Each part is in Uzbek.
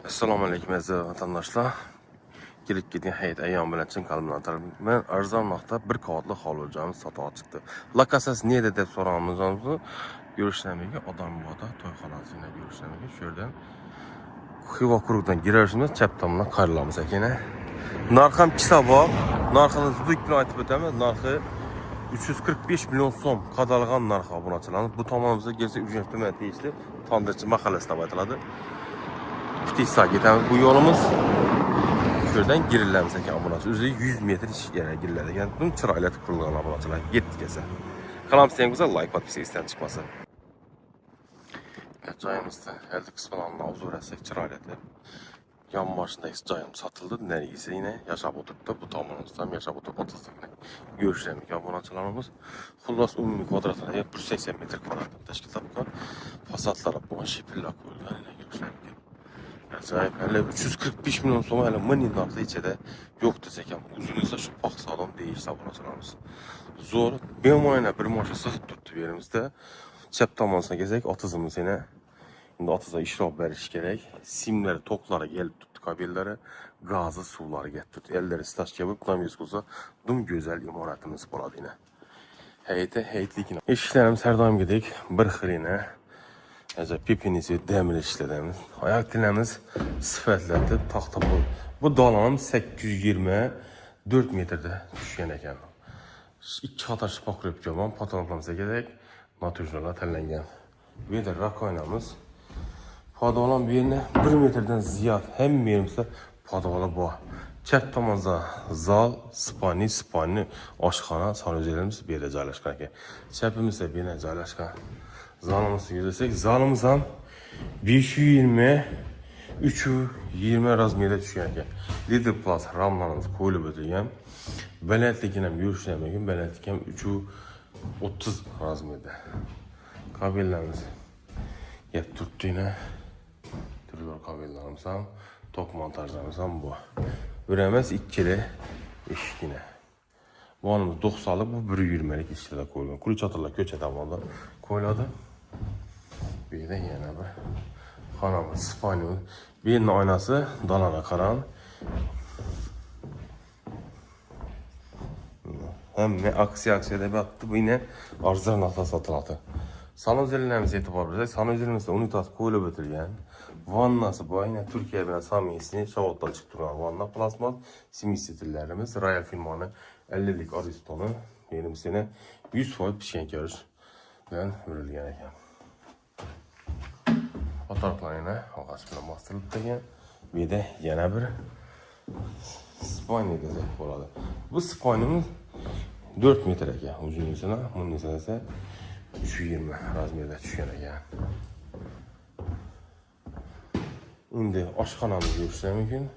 Assalomu alaykum aziz vatandaşlar. Kelib ketgan hayat ayyom bilan chin qalbimdan tabriklayman. Men arzon narxda bir qavatli hovli joyimiz sotuvga chiqdi. Lokatsiyasi nerede deb so'rag'animizda Go'rishnamiga Odamboda to'yxonasini Go'rishnamiga shu yerdan Xiva quruqdan girishimiz chap tomondan qayrilamiz ekan. Narx ham kitob. Narxini zudlik bilan aytib o'taman. Narxi 345 milyon so'm qadalgan narx obunachilarimiz. Bu tomonimizga kelsa Urganch tuman tegishli Tondirchi mahallasi deb aytiladi. Bitisa ketamiz bu yo'limiz. Şuradan girilamiz ekan obunachi. O'zi 100 metr ichkariga giriladi ekan. Buni chiroyli qurilgan obunachilar yetdi kelsa. Qalamsang bo'lsa like podpisa isdan chiqmasa. Joyimizda eldik qismidan obzor etsak chiroyli. Yan başındaki joyim satıldı. Nergisi yine yaşab o'tiribdi. Bu tomonimizda ham yaşab o'tirib o'tirsak. Görüşelim ekan obunachilarimiz. Xullas umumiy kvadratlar 180 metr kvadratni tashkil topgan. Fasadlari bu shipillar qo'yilgan. Görüşelim. Acayip. Hele 345 milyon so'm hele mini narxda ichida yo'q desek ham uzun esa shu pax sog'lom deyish obunachilarimiz. Zo'r. Bemoyna bir moshina sotib turibdi yerimizda. Chap tomonga kelsak, otizimiz yana endi otiza ishlov berish kerak. Simlari, to'qlari kelib turibdi, kabellari, gazi, suvlari kelib turibdi. Ellari stash kelib, namoz qilsa, dum go'zal imoratimiz bo'ladi yana. Hayitlikina. Eshiklarimiz har doimgidek bir xilina. Pipinizi demir işledimiz. Ayak dinlemiz sıfatladı taxta bu. Bu dalanım 824 metrede düşen ekan. İki hata şıpak kurub göməm, patologlarımıza gedək, natürjlərlə tələnген. Bir də rakoynamız. Padavalan bir yerine 1 metreden ziyad hem yerimizdə padavalı bu. Çət tamanza zal, spani, aşxana, sanözelərimiz bir yerdə caylaşqan ekan. Çəpimizdə bir yerdə caylaşqan. Zalımızı görürsek, zalımızdan 520, 320 razmiyede düşen ekan. Lidl Plus ramlarımız koyulub ötülgen. Belətlikinem görüşləməyən, belətlikem 330 razmiyede. Kabellərimiz yep turtdu yine. Türlü kabellərimiz ham, tok montajlarımız ham bu. Ürəməz ikkili eşik yine. Bu anımız 90'lık, bu 120'lik işçidə koyulgan. Kuru çatırlar köçə tamamda koyuladı. Bir de yine bir xanamız, spanyol. Birinin aynası dalana qaran. Hem aksiya baktı, bu yine arzlar narxda satılatı. Sanözellərimiz etibar versək, sanözelimizdə unitas koyulub ötülgən. Vannası bu, yine Türkiye bilen samiyesini şavatdan çıxdıran vanna plasmaz. Simisitillərimiz, Royal firmanı 50'lik Aristonu yerimizdə 100% pişən görür. Ben ürülgen ekan. Fotoğraflar yine ağaç bilen bastırılıp ekan. Bir de yine bir spani desek bo'ladi. Bu spanimiz 4 metre ekan uzunluğuna, bunun ise 320 razmiyede düşen ekan. Şimdi aşxanamızı görüşmək mümkün.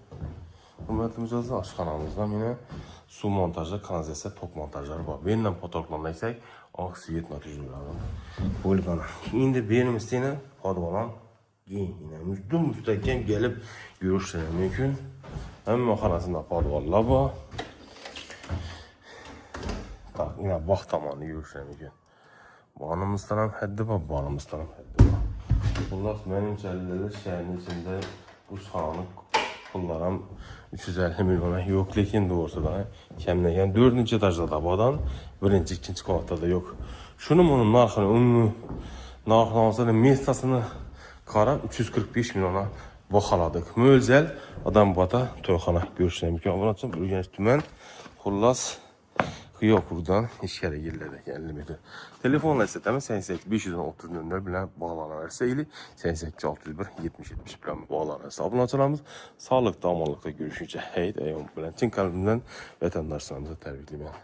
Hürmetimiz olsa aşxanamızdan yine su montajı, kanalizasiya, tok montajları var. Birinden fotoğraflarına etsək, aksiyet natürjləri. Poligona. Şimdi birimiz yine padvalan yine müstəkkəm gelip görüşmək mümkün. Hem mexanasında padvallar var. Tak yine bax tamanı görüşmək mümkün. Bu anımızdan hem həddi var, bu anımızdan hem həddi var. Bunlar benim çəlliləri şəhərin içində bu şanı pullarım 350 milyona yok, lekin doğrusu da kəmləyən 4-cü etajda da badan, 1-ci, 2-ci qavatda da yok. Şunun onun narxını, onun narxlamasını, mestasını qara 345 milyona baxaladık. Mözəl Adambada toyxana görüşünə mümkün. Bunun üçün Urganch tuman xullas Xiva quruqdan işgərə yerlərdə 50 metr. Telefonla istətəmə 88 530 nömrə bilən bağlanarsa ili 88 601 70 70 bilən bağlanarsa. Abunaçılarımız sağlıqda, amanlıqda görüşüncə həyət əyyam bilən çin qalbimdən vətəndaşlarımıza təbrikliyəm.